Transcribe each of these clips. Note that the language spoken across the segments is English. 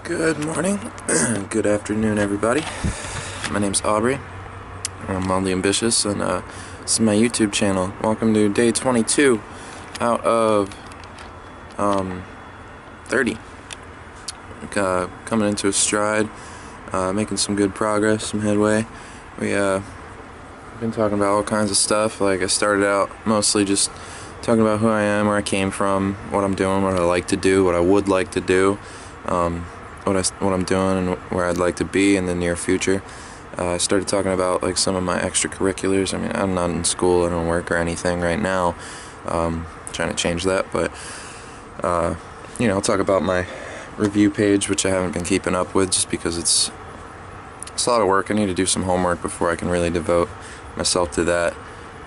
Good morning, good afternoon everybody. My name's Aubrey, I'm mildly ambitious, and this is my YouTube channel. Welcome to day 22 out of 30. Coming into a stride, making some good progress, some headway. We've been talking about all kinds of stuff. Like, I started out mostly just talking about who I am, where I came from, what I'm doing, what I like to do, what I would like to do, what I'm doing and where I'd like to be in the near future. I started talking about like some of my extracurriculars. I mean, I'm not in school, I don't work or anything right now. Trying to change that, but I'll talk about my review page, which I haven't been keeping up with just because it's a lot of work. I need to do some homework before I can really devote myself to that,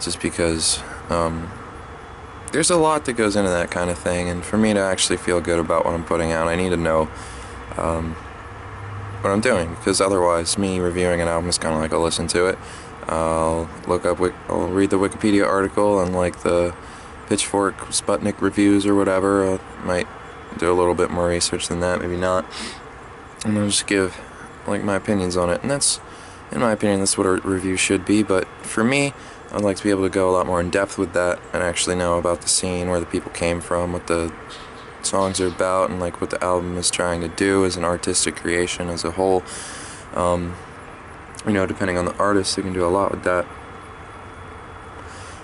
just because there's a lot that goes into that kind of thing, and for me to actually feel good about what I'm putting out, I need to know what I'm doing, because otherwise me reviewing an album is kind of like I'll listen to it, I'll read the Wikipedia article and like the Pitchfork, Sputnik reviews or whatever. I might do a little bit more research than that, maybe not, and I'll just give like my opinions on it, and that's, in my opinion, that's what a review should be. But for me, I'd like to be able to go a lot more in depth with that and actually know about the scene, where the people came from, what the songs are about, and like what the album is trying to do as an artistic creation as a whole. Depending on the artist, they can do a lot with that.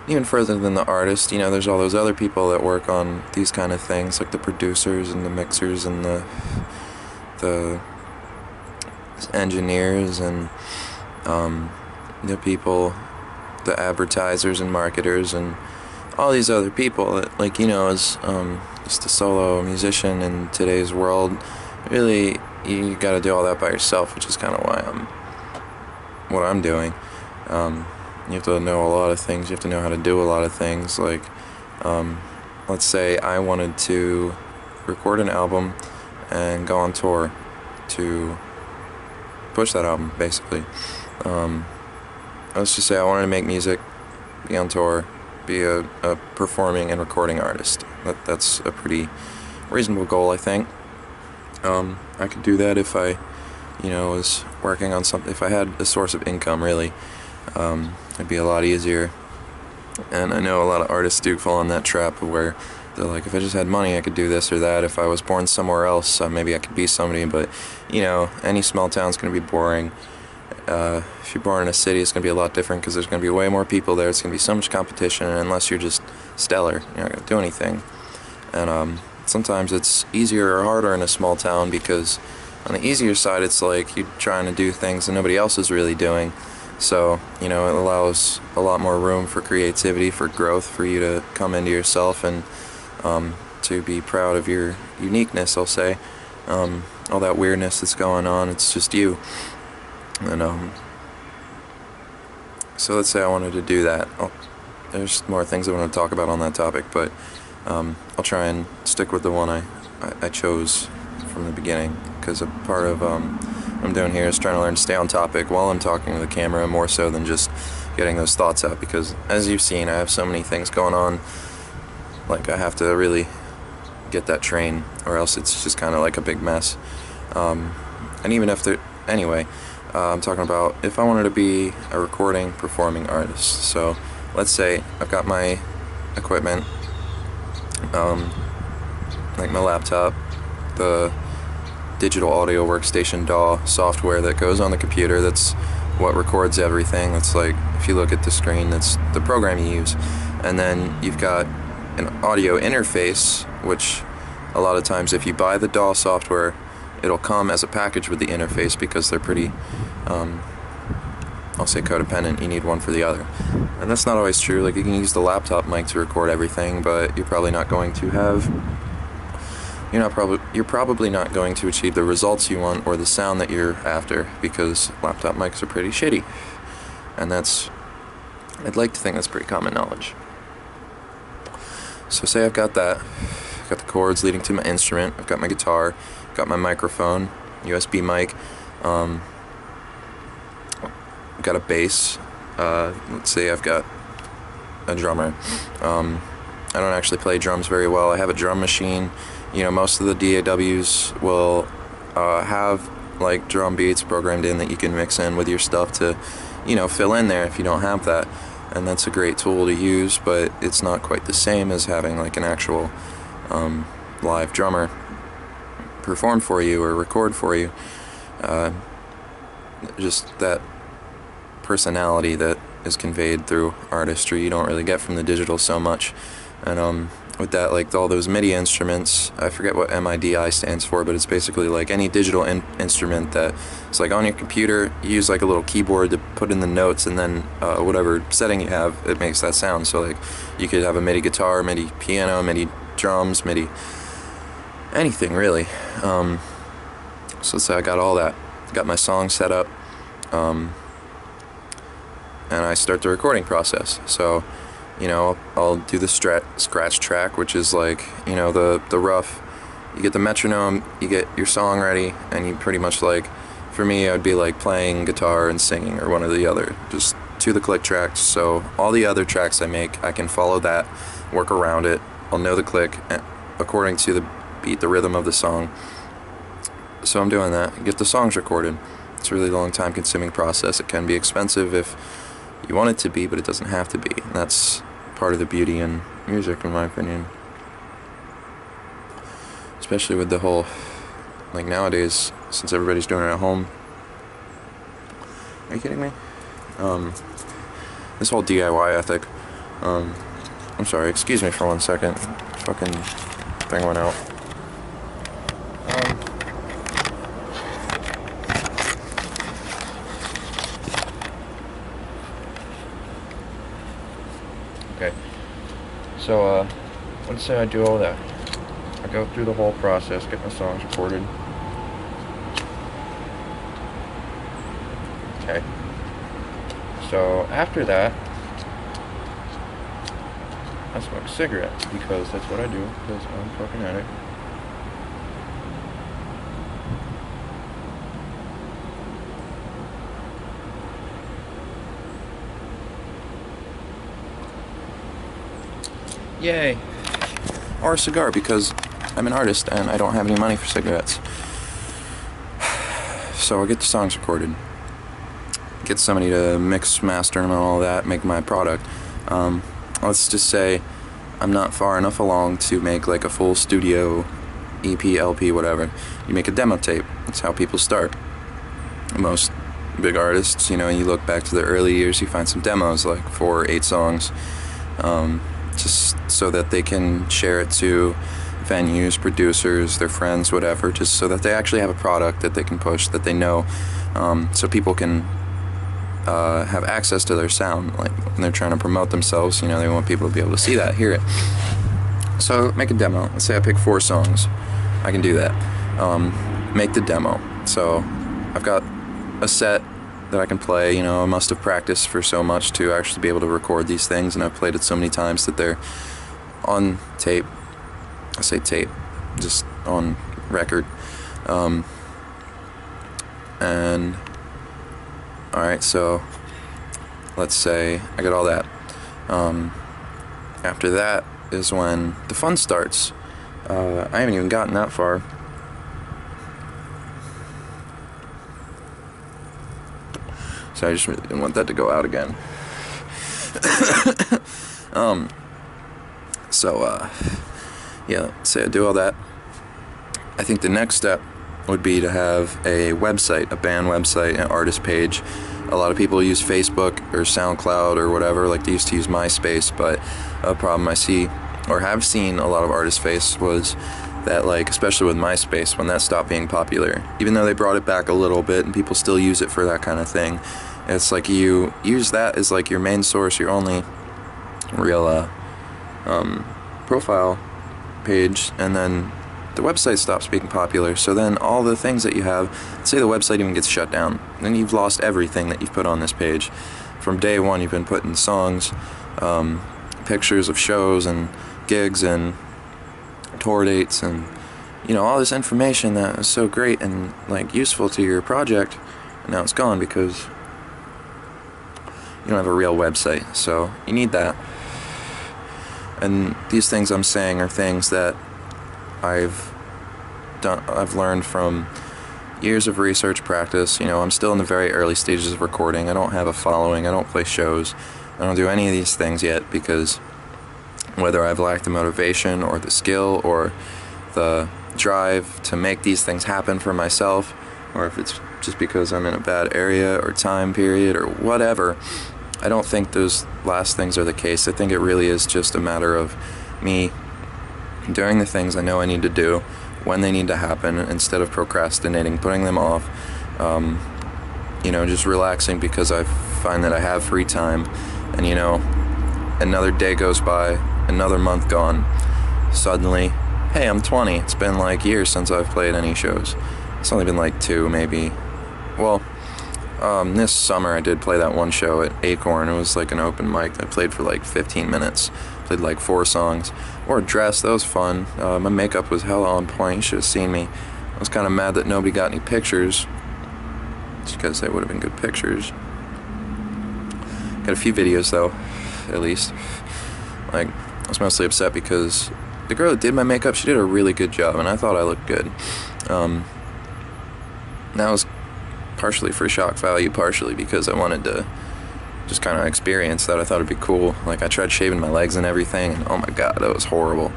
Even further than the artist, there's all those other people that work on these kind of things, like the producers and the mixers and the engineers and the people, the advertisers and marketers and all these other people that, like, as just a solo musician in today's world, really you gotta do all that by yourself, which is kind of why what I'm doing. You have to know a lot of things, you have to know how to do a lot of things. Like, let's say I wanted to record an album and go on tour to push that album, basically. Let's just say I wanted to make music, be on tour, be a performing and recording artist. That's a pretty reasonable goal, I think. I could do that if I, was working on something. If I had a source of income, really, it'd be a lot easier. And I know a lot of artists do fall in that trap where they're like, if I just had money, I could do this or that. If I was born somewhere else, maybe I could be somebody. But, any small town's going to be boring. If you're born in a city, it's going to be a lot different, because there's going to be way more people there. It's going to be so much competition, and unless you're just stellar, you're not going to do anything. And sometimes it's easier or harder in a small town, because on the easier side, it's like you're trying to do things that nobody else is really doing. So, it allows a lot more room for creativity, for growth, for you to come into yourself and to be proud of your uniqueness, I'll say. All that weirdness that's going on, it's just you. And so let's say I wanted to do that. There's more things I want to talk about on that topic, but I'll try and stick with the one I chose from the beginning, because a part of what I'm doing here is trying to learn to stay on topic while I'm talking to the camera, more so than just getting those thoughts out, because as you've seen, I have so many things going on. Like, I have to really get that train, or else it's just kind of like a big mess. And even if anyway, I'm talking about if I wanted to be a recording, performing artist. So let's say I've got my equipment, like my laptop, the digital audio workstation DAW software that goes on the computer. That's what records everything. That's like, if you look at the screen, that's the program you use. And then you've got an audio interface, which a lot of times if you buy the DAW software, it'll come as a package with the interface, because they're pretty, I'll say, codependent. You need one for the other. And that's not always true. Like, you can use the laptop mic to record everything, but you're probably not going to you're probably not going to achieve the results you want or the sound that you're after, because laptop mics are pretty shitty. And I'd like to think that's pretty common knowledge. So say I've got that. I've got the cords leading to my instrument. I've got my guitar. Got my microphone, USB mic, got a bass. Let's say I've got a drummer. I don't actually play drums very well. I have a drum machine. Most of the DAWs will have like drum beats programmed in that you can mix in with your stuff to, fill in there if you don't have that. And that's a great tool to use, but it's not quite the same as having like an actual live drummer perform for you or record for you. Just that personality that is conveyed through artistry you don't really get from the digital so much. And with that, like all those MIDI instruments, I forget what MIDI stands for, but it's basically like any digital instrument that it's like on your computer, you use like a little keyboard to put in the notes, and then whatever setting you have, it makes that sound. So like you could have a MIDI guitar, MIDI piano, MIDI drums, MIDI anything really. So let's say I got all that, got my song set up, and I start the recording process. So I'll do the scratch track, which is like, the rough. You get the metronome, you get your song ready, and you pretty much like, for me, I would be like playing guitar and singing or one or the other, just to the click tracks. So all the other tracks I make, I can follow that, work around it. I'll know the click according to the beat, the rhythm of the song. So I'm doing that, get the songs recorded. It's a really long time consuming process. It can be expensive if you want it to be, but it doesn't have to be. And that's part of the beauty in music, in my opinion. Especially with the whole, like nowadays, since everybody's doing it at home. Are you kidding me? This whole DIY ethic. I'm sorry, excuse me for 1 second. Fucking thing went out. Okay, so let's say I do all that. I go through the whole process, get my songs recorded. Okay, so after that, I smoke a cigarette, because that's what I do, because I'm a fucking addict. Yay. Or a cigar, because I'm an artist and I don't have any money for cigarettes. So I get the songs recorded, get somebody to mix, master them and all that, make my product. Let's just say I'm not far enough along to make like a full studio EP, LP, whatever. You make a demo tape. That's how people start. Most big artists, you look back to the early years, you find some demos, like 4 or 8 songs. Just so that they can share it to venues, producers, their friends, whatever, just so that they actually have a product that they can push, that they know, so people can have access to their sound. Like when they're trying to promote themselves, they want people to be able to see that, hear it. So make a demo. Let's say I pick 4 songs. I can do that. Make the demo. So I've got a set that I can play. I must have practiced for so much to actually be able to record these things, and I've played it so many times that they're on tape. I say tape, just on record. And alright, so let's say I got all that. After that is when the fun starts. I haven't even gotten that far. So I just really didn't want that to go out again. Yeah, say I do all that. I think the next step would be to have a website, a band website, an artist page. A lot of people use Facebook or SoundCloud or whatever, like they used to use MySpace, but a problem I see, or have seen a lot of artists face, was that, like, especially with MySpace, when that stopped being popular, even though they brought it back a little bit and people still use it for that kind of thing, it's like you use that as like your main source, your only real profile page, and then the website stops being popular. So then all the things that you have, say the website even gets shut down, then you've lost everything that you've put on this page. From day one you've been putting songs, pictures of shows and gigs and tour dates and all this information that was so great and like useful to your project, and now it's gone because you don't have a real website. So you need that. And these things I'm saying are things that I've learned from years of research practice. You know, I'm still in the very early stages of recording. I don't have a following. I don't play shows. I don't do any of these things yet because whether I've lacked the motivation or the skill or the drive to make these things happen for myself, or if it's just because I'm in a bad area or time period or whatever, I don't think those last things are the case. I think it really is just a matter of me doing the things I know I need to do when they need to happen instead of procrastinating, putting them off, you know, just relaxing because I find that I have free time. And, you know, another day goes by, another month gone, suddenly, hey, I'm 20. It's been like years since I've played any shows. It's only been like 2, maybe. Well, this summer I did play that one show at Acorn. It was like an open mic. I played for like 15 minutes. Played like 4 songs. Wore a dress. That was fun. My makeup was hella on point. You should have seen me. I was kind of mad that nobody got any pictures. Just because they would have been good pictures. Got a few videos though, at least. Like, I was mostly upset because the girl that did my makeup, she did a really good job, and I thought I looked good. That was partially for shock value, partially because I wanted to just kind of experience that. I thought it'd be cool. Like, I tried shaving my legs and everything, and oh my god, that was horrible.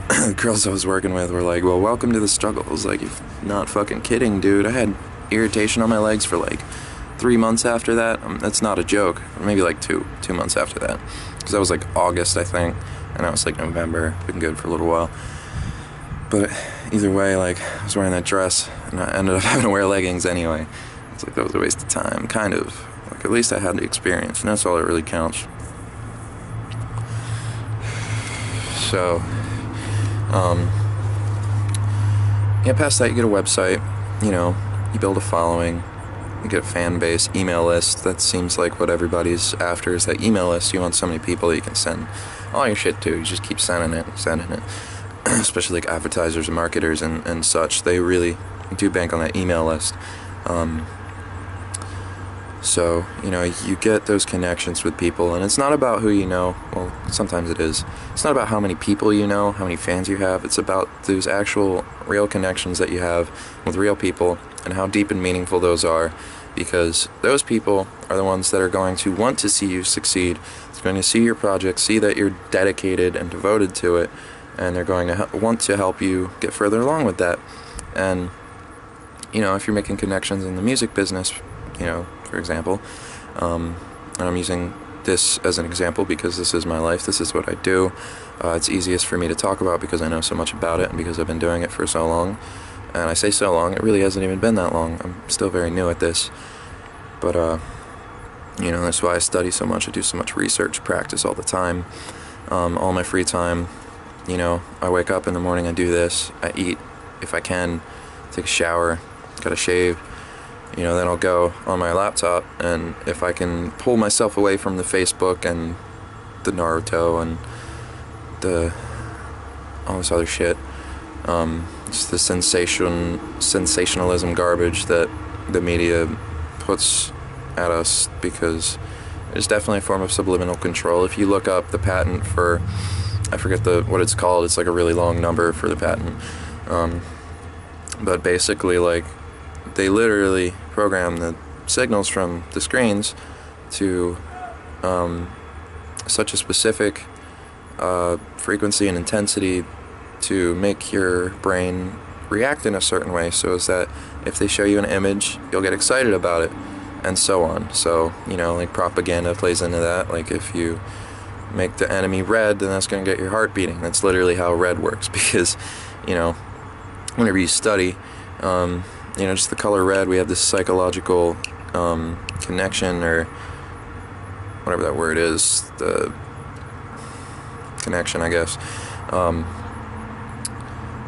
The girls I was working with were like, well, welcome to the struggle. I was like, you're not fucking kidding, dude. I had irritation on my legs for like 3 months after that. That's not a joke. Or maybe like two months after that. Because that was like August, I think, and that was like November. Been good for a little while. But either way, like, I was wearing that dress, and I ended up having to wear leggings anyway. It's like, that was a waste of time, kind of. Like, at least I had the experience, and that's all that really counts. So, yeah, past that, you get a website, you know, you build a following, you get a fan base, email list. That seems like what everybody's after, is that email list. You want so many people that you can send all your shit to. You just keep sending it. Especially like advertisers and marketers and such. They really do bank on that email list. So, you know, you get those connections with people, and it's not about who you know. Well, sometimes it is. It's not about how many people you know, how many fans you have. It's about those actual real connections that you have with real people and how deep and meaningful those are, because those people are the ones that are going to want to see you succeed. They're going to see your project, see that you're dedicated and devoted to it, and they're going to want to help you get further along with that. And, you know, if you're making connections in the music business, you know, for example, and I'm using this as an example because this is my life, this is what I do. It's easiest for me to talk about because I know so much about it and because I've been doing it for so long. And I say so long, it really hasn't even been that long. I'm still very new at this. But, you know, that's why I study so much. I do so much research, practice all the time. All my free time, you know, I wake up in the morning, I do this, I eat, if I can, take a shower, gotta shave. You know, then I'll go on my laptop, and if I can pull myself away from the Facebook and the Naruto and all this other shit, it's the sensationalism garbage that the media puts at us, because it's definitely a form of subliminal control. If you look up the patent for, I forget what it's called, it's like a really long number for the patent, but basically, like, they literally program the signals from the screens to such a specific frequency and intensity to make your brain react in a certain way, so as that if they show you an image, you'll get excited about it, and so on. So, you know, like, propaganda plays into that. Like, if you make the enemy red, then that's going to get your heart beating. That's literally how red works, because, you know, whenever you study, you know, just the color red, we have this psychological connection, or whatever that word is, the connection, I guess,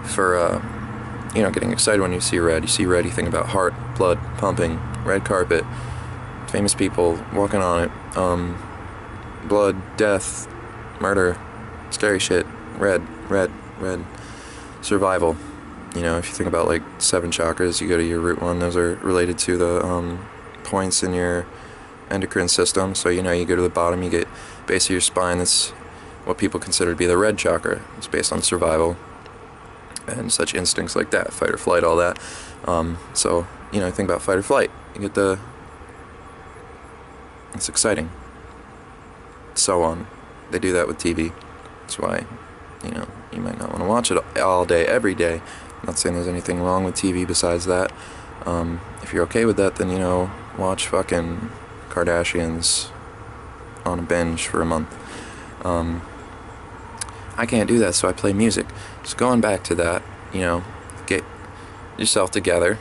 for, you know, getting excited when you see red. You see red, you think about heart, blood pumping, red carpet, famous people walking on it, blood, death, murder, scary shit, red, survival. You know, if you think about, like, 7 chakras, you go to your root one, those are related to the points in your endocrine system. So, you know, you go to the bottom, you get base of your spine, that's what people consider to be the red chakra. It's based on survival. and such instincts like that, fight or flight, all that. So, you know, think about fight or flight. You get it's exciting. So on. They do that with TV. That's why, you know, you might not want to watch it all day, every day. I'm not saying there's anything wrong with TV besides that. If you're okay with that, then, you know, watch fucking Kardashians on a binge for a month. I can't do that, so I play music. So going back to that, you know, get yourself together,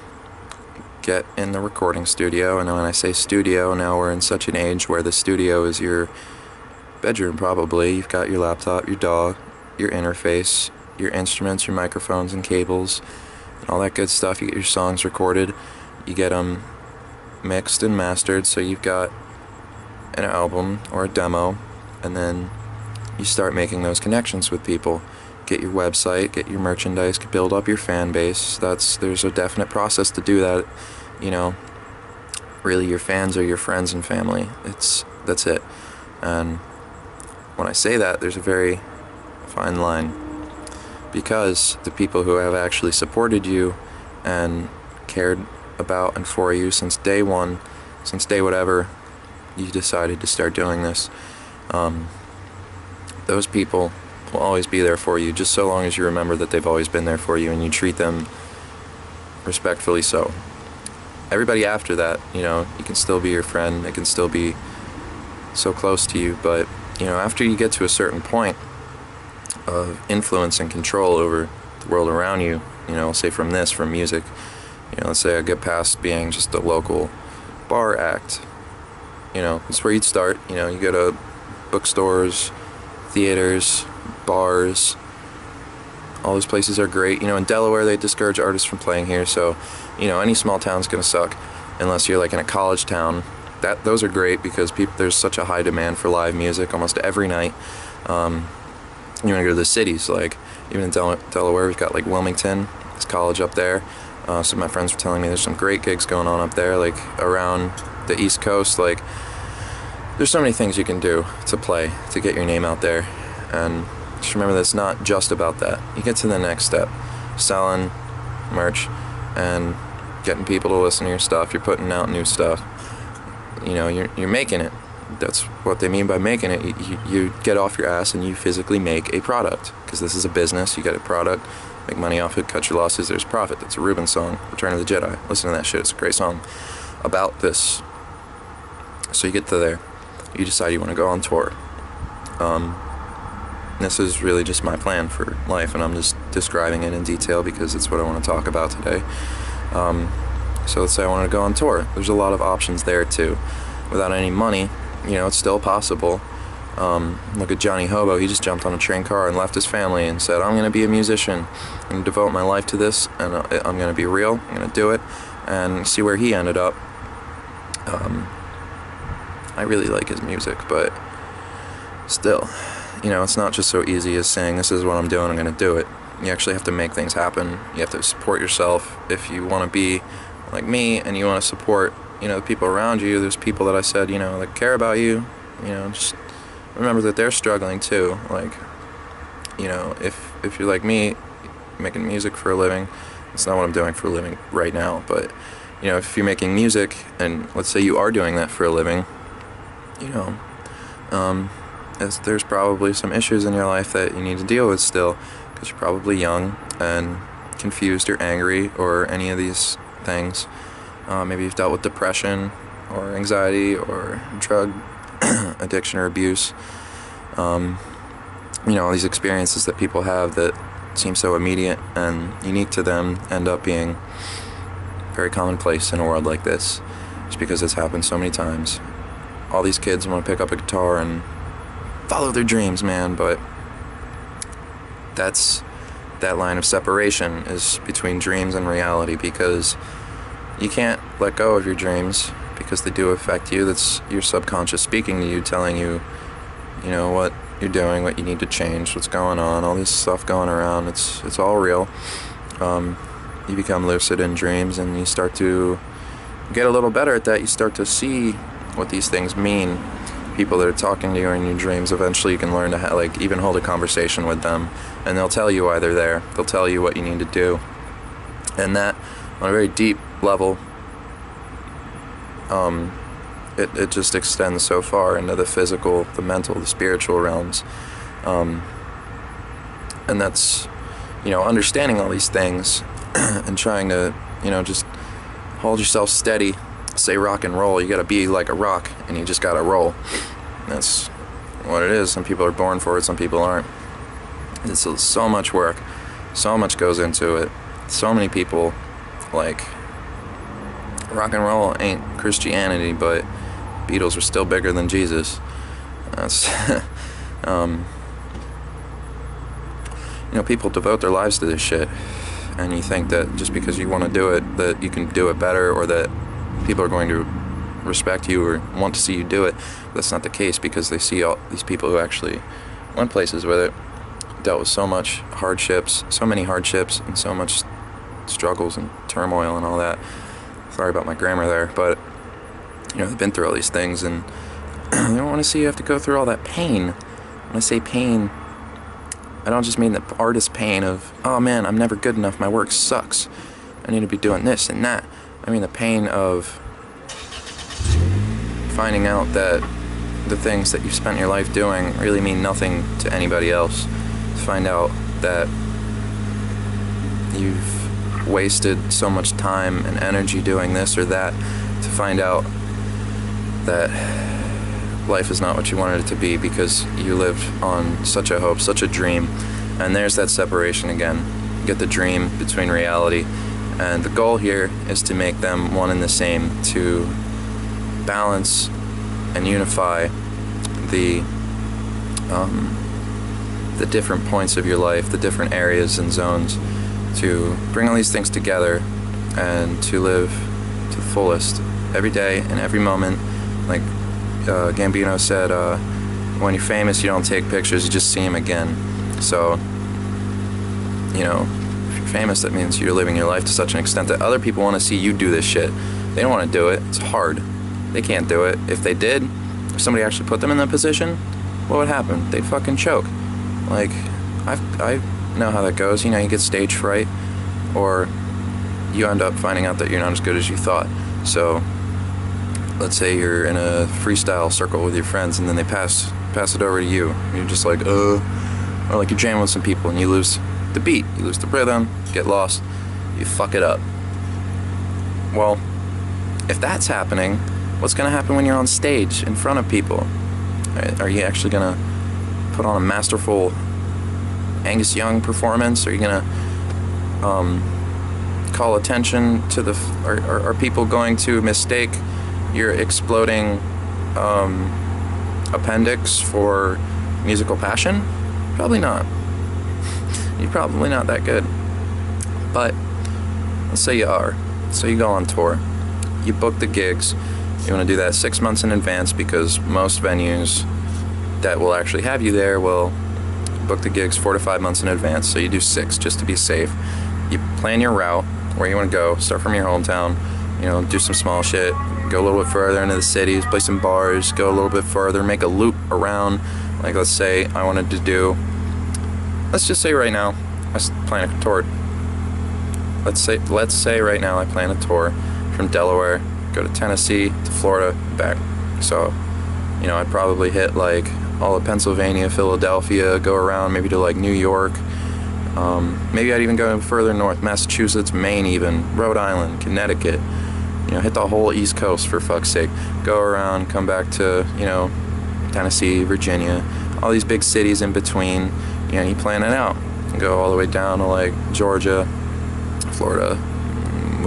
get in the recording studio, and when I say studio, now we're in such an age where the studio is your bedroom probably. You've got your laptop, your DAW, your interface, your instruments, your microphones and cables, and all that good stuff. You get your songs recorded, you get them mixed and mastered, so you've got an album or a demo, and then you start making those connections with people. Get your website, get your merchandise, build up your fan base. There's a definite process to do that. You know, really your fans are your friends and family. That's it. And when I say that, there's a very fine line, because the people who have actually supported you and cared about and for you since day one, since day whatever you decided to start doing this, those people will always be there for you, just so long as you remember that they've always been there for you and you treat them respectfully. So everybody after that, you know, you can still be your friend, they can still be so close to you, but, you know, after you get to a certain point of influence and control over the world around you, you know, say from music, you know, let's say I get past being just a local bar act, you know, that's where you'd start. You know, you go to bookstores, theaters, bars, all those places are great. You know, in Delaware they discourage artists from playing here, so, you know, any small town's gonna suck unless you're like in a college town. Those are great because there's such a high demand for live music almost every night. You want to go to the cities, like even in Delaware we've got like Wilmington, this college up there. Some of my friends were telling me there's some great gigs going on up there, like around the East Coast. Like, there's so many things you can do to play, to get your name out there. And just remember that it's not just about that. You get to the next step, selling merch and getting people to listen to your stuff. You're putting out new stuff. You know, you're making it. That's what they mean by making it. You get off your ass and you physically make a product, because this is a business. You get a product, make money off it, cut your losses, there's profit. That's a Rubin song, Return of the Jedi. Listen to that shit, it's a great song about this. So you get to there, you decide you want to go on tour. This is really just my plan for life, and I'm just describing it in detail because it's what I want to talk about today. So let's say I want to go on tour. There's a lot of options there too. Without any money, you know, it's still possible. Look at Johnny Hobo. He just jumped on a train car and left his family and said, I'm going to be a musician. I'm going to devote my life to this, and I'm going to be real. I'm going to do it, and see where he ended up. I really like his music, but still, you know, it's not just so easy as saying, this is what I'm doing, I'm going to do it. You actually have to make things happen. You have to support yourself. If you want to be like me and you want to support, you know, the people around you, there's people that I said, you know, that care about you, you know, just remember that they're struggling too. Like, you know, if you're like me, making music for a living, it's not what I'm doing for a living right now, but, you know, if you're making music, and let's say you are doing that for a living, you know, there's probably some issues in your life that you need to deal with still, because you're probably young and confused or angry or any of these things. Maybe you've dealt with depression or anxiety or drug addiction or abuse. You know, all these experiences that people have that seem so immediate and unique to them end up being very commonplace in a world like this, just because it's happened so many times. All these kids want to pick up a guitar and follow their dreams, man, but that line of separation is between dreams and reality, because you can't let go of your dreams because they do affect you. That's your subconscious speaking to you, telling you, you know, what you're doing, what you need to change, what's going on, all this stuff going around. It's all real. You become lucid in dreams, and you start to get a little better at that. You start to see what these things mean, people that are talking to you in your dreams, eventually you can learn to like even hold a conversation with them, and they'll tell you why they're there. They'll tell you what you need to do, and that on a very deep level, it just extends so far into the physical, the mental, the spiritual realms, and that's, you know, understanding all these things and trying to, you know, just hold yourself steady. Say rock and roll, you gotta be like a rock, and you just gotta roll. That's what it is. Some people are born for it, some people aren't. It's so much work, so much goes into it. So many people, like, rock and roll ain't Christianity, but Beatles were still bigger than Jesus. That's you know, people devote their lives to this shit, and you think that just because you want to do it, that you can do it better, or that people are going to respect you or want to see you do it. That's not the case, because they see all these people who actually went places with it, dealt with so much hardships, so many hardships, and so much struggles and turmoil and all that. Sorry about my grammar there, but you know, they've been through all these things, and they don't want to see you have to go through all that pain. When I say pain, I don't just mean the artist's pain of, oh man, I'm never good enough, my work sucks, I need to be doing this and that. I mean the pain of finding out that the things that you've spent your life doing really mean nothing to anybody else. To find out that you've wasted so much time and energy doing this or that. To find out that life is not what you wanted it to be because you lived on such a hope, such a dream. And there's that separation again. You get the dream between reality. And the goal here is to make them one and the same, to balance and unify the different points of your life, the different areas and zones, to bring all these things together and to live to the fullest every day and every moment. Like Gambino said, when you're famous, you don't take pictures, you just see them again. So, you know, if you're famous, that means you're living your life to such an extent that other people want to see you do this shit. They don't want to do it. It's hard. They can't do it. If they did, if somebody actually put them in that position, what would happen? They'd fucking choke. Like, I know how that goes. You know, you get stage fright, or you end up finding out that you're not as good as you thought. So, let's say you're in a freestyle circle with your friends, and then they pass it over to you. You're just like, or like you're jamming with some people, and you lose the beat, you lose the rhythm, get lost, you fuck it up. Well, if that's happening, what's gonna happen when you're on stage in front of people? Are you actually gonna put on a masterful Angus Young performance? Are you gonna call attention to the, are people going to mistake your exploding appendix for musical passion? Probably not. You're probably not that good. But let's say you are. So you go on tour. You book the gigs. You want to do that 6 months in advance, because most venues that will actually have you there will book the gigs 4 to 5 months in advance. So you do 6 just to be safe. You plan your route, where you want to go. Start from your hometown. You know, do some small shit. Go a little bit further into the cities, play some bars, go a little bit further, make a loop around. Like, let's say I wanted to do, let's just say right now I plan a tour. Let's say right now I plan a tour from Delaware, go to Tennessee, to Florida, back. So, you know, I'd probably hit like all of Pennsylvania, Philadelphia, go around maybe to like New York. Maybe I'd even go further north, Massachusetts, Maine even, Rhode Island, Connecticut. You know, hit the whole East Coast for fuck's sake. Go around, come back to, you know, Tennessee, Virginia, all these big cities in between. You know, you plan it out. Go all the way down to like Georgia, Florida,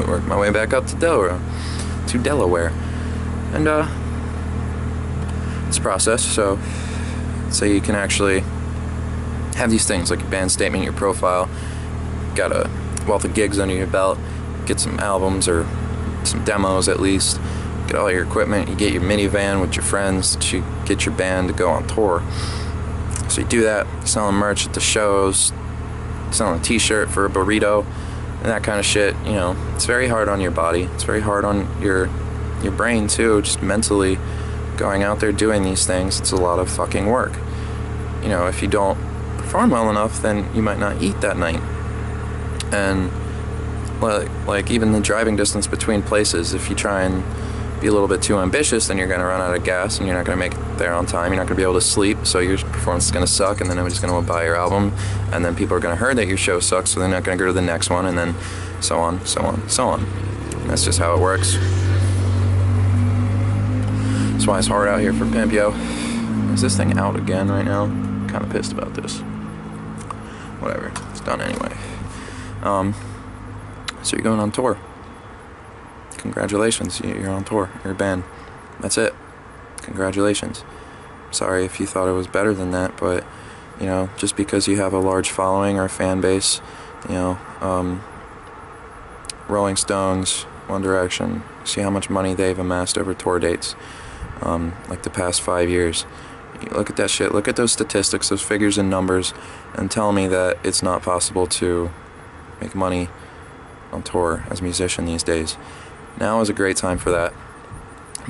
work my way back up to Delaware. And it's a process. So you can actually have these things like your band statement, your profile, got a wealth of gigs under your belt, get some albums or some demos at least, get all your equipment, you get your minivan with your friends to get your band to go on tour. So you do that, selling merch at the shows, selling a t-shirt for a burrito, and that kind of shit. You know, it's very hard on your body, it's very hard on your brain too, just mentally going out there doing these things, it's a lot of fucking work. You know, if you don't perform well enough, then you might not eat that night. And like even the driving distance between places, if you try and be a little bit too ambitious, then you're going to run out of gas and you're not going to make it there on time. You're not going to be able to sleep, so your performance is going to suck, and then nobody's going to buy your album, and then people are going to hear that your show sucks, so they're not going to go to the next one, and then so on, so on, so on. And that's just how it works. That's why it's hard out here for Pimp Yo. Is this thing out again right now? I'm kind of pissed about this. Whatever, it's done anyway. So you're going on tour. Congratulations, you're on tour, you're a band. That's it. Congratulations. Sorry if you thought it was better than that, but, you know, just because you have a large following or a fan base, you know, Rolling Stones, One Direction, see how much money they've amassed over tour dates, like the past 5 years. You look at that shit, look at those statistics, those figures and numbers, and tell me that it's not possible to make money on tour as a musician these days. Now is a great time for that.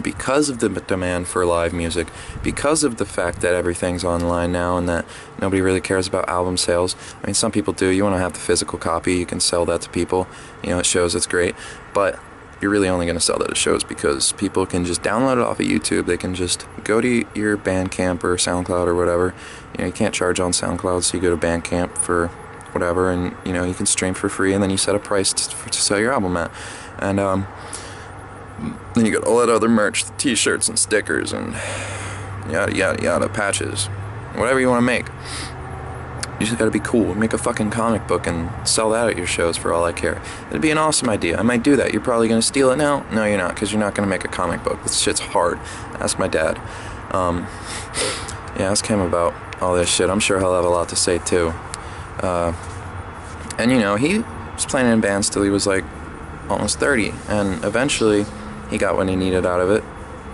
Because of the demand for live music, because of the fact that everything's online now and that nobody really cares about album sales. I mean, some people do. You want to have the physical copy, you can sell that to people. You know, it shows, it's great. But you're really only going to sell that at shows because people can just download it off of YouTube. They can just go to your Bandcamp or SoundCloud or whatever. You know, you can't charge on SoundCloud, so you go to Bandcamp for whatever, and, you know, you can stream for free, and then you set a price to sell your album at. And, then you got all that other merch, the t-shirts and stickers and yada yada yada, patches, whatever you want to make. You just gotta be cool. Make a fucking comic book and sell that at your shows for all I care. It'd be an awesome idea. I might do that. You're probably gonna steal it now? No, you're not, because you're not gonna make a comic book. This shit's hard. Ask my dad. Yeah, ask him about all this shit. I'm sure he'll have a lot to say too. And you know, he was playing in bands till he was like almost 30, and eventually he got what he needed out of it,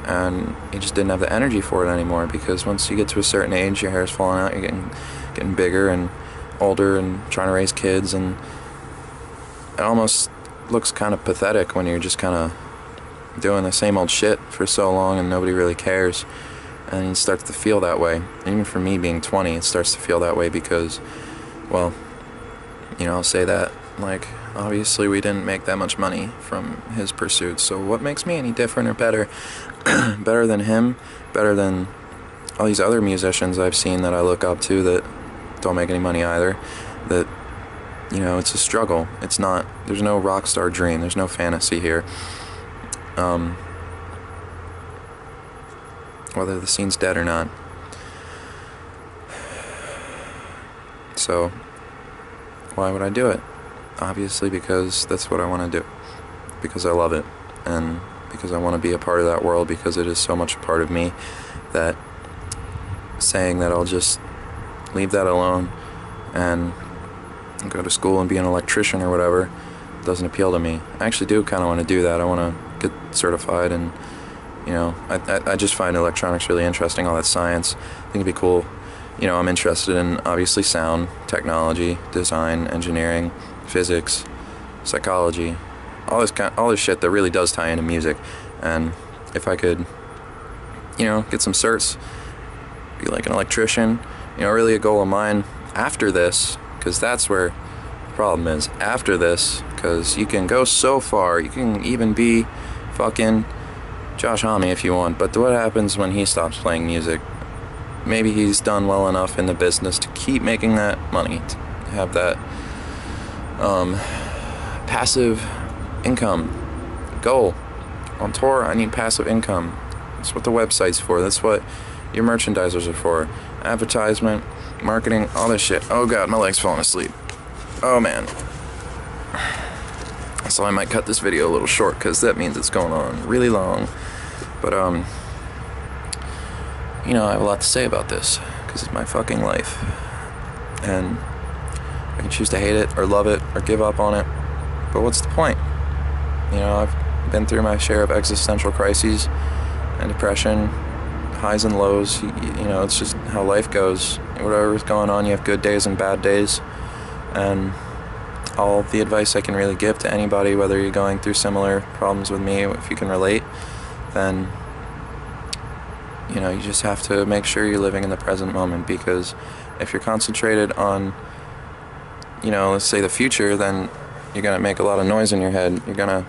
and he just didn't have the energy for it anymore, because once you get to a certain age, your hair's falling out, you're getting bigger and older and trying to raise kids, and it almost looks kind of pathetic when you're just kind of doing the same old shit for so long and nobody really cares, and it starts to feel that way. Even for me being 20, it starts to feel that way because, well, you know, I'll say that, like, obviously we didn't make that much money from his pursuits, so what makes me any different or better? Better than him? Better than all these other musicians I've seen that I look up to that don't make any money either? That, you know, it's a struggle. It's not, there's no rock star dream, there's no fantasy here. Whether the scene's dead or not. So, why would I do it? Obviously because that's what I want to do. Because I love it. And because I want to be a part of that world, because it is so much a part of me that saying that I'll just leave that alone and go to school and be an electrician or whatever doesn't appeal to me. I actually do kind of want to do that. I want to get certified, and, you know, I just find electronics really interesting, all that science. I think it'd be cool. You know, I'm interested in, obviously, sound, technology, design, engineering, physics, psychology, all this shit that really does tie into music. And if I could, you know, get some certs, be like an electrician, you know, really a goal of mine after this, because that's where the problem is. After this, because you can go so far, you can even be fucking Josh Homme if you want, but what happens when he stops playing music? Maybe he's done well enough in the business to keep making that money, to have that passive income goal. On tour, I need passive income. That's what the website's for. That's what your merchandisers are for. Advertisement, marketing, all this shit. Oh god, my leg's falling asleep. Oh man. So I might cut this video a little short, because that means it's going on really long. But you know, I have a lot to say about this, because it's my fucking life. And I can choose to hate it, or love it, or give up on it. But what's the point? You know, I've been through my share of existential crises and depression, highs and lows. You know, it's just how life goes. Whatever's going on, you have good days and bad days. And all the advice I can really give to anybody, whether you're going through similar problems with me, if you can relate, then you know, you just have to make sure you're living in the present moment, because if you're concentrated on, you know, let's say the future, then you're going to make a lot of noise in your head. You're going to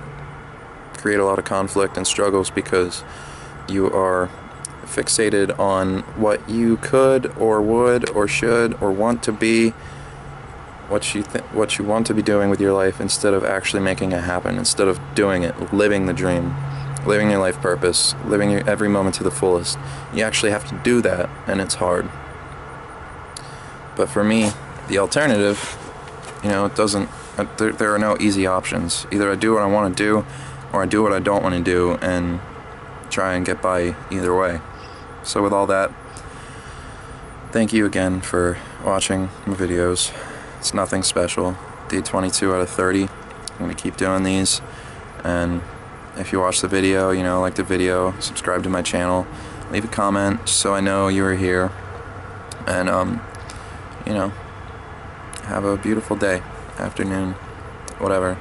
create a lot of conflict and struggles because you are fixated on what you could or would or should or want to be, what you want to be doing with your life, instead of actually making it happen, instead of doing it, living the dream, living your life purpose, living your every moment to the fullest. You actually have to do that, and it's hard. But for me, the alternative, you know, it doesn't, there are no easy options. Either I do what I want to do, or I do what I don't want to do, and try and get by either way. So with all that, thank you again for watching my videos. It's nothing special. Did 22 out of 30. I'm going to keep doing these. And if you watch the video, you know, like the video, subscribe to my channel, leave a comment so I know you were here. And, you know, have a beautiful day, afternoon, whatever.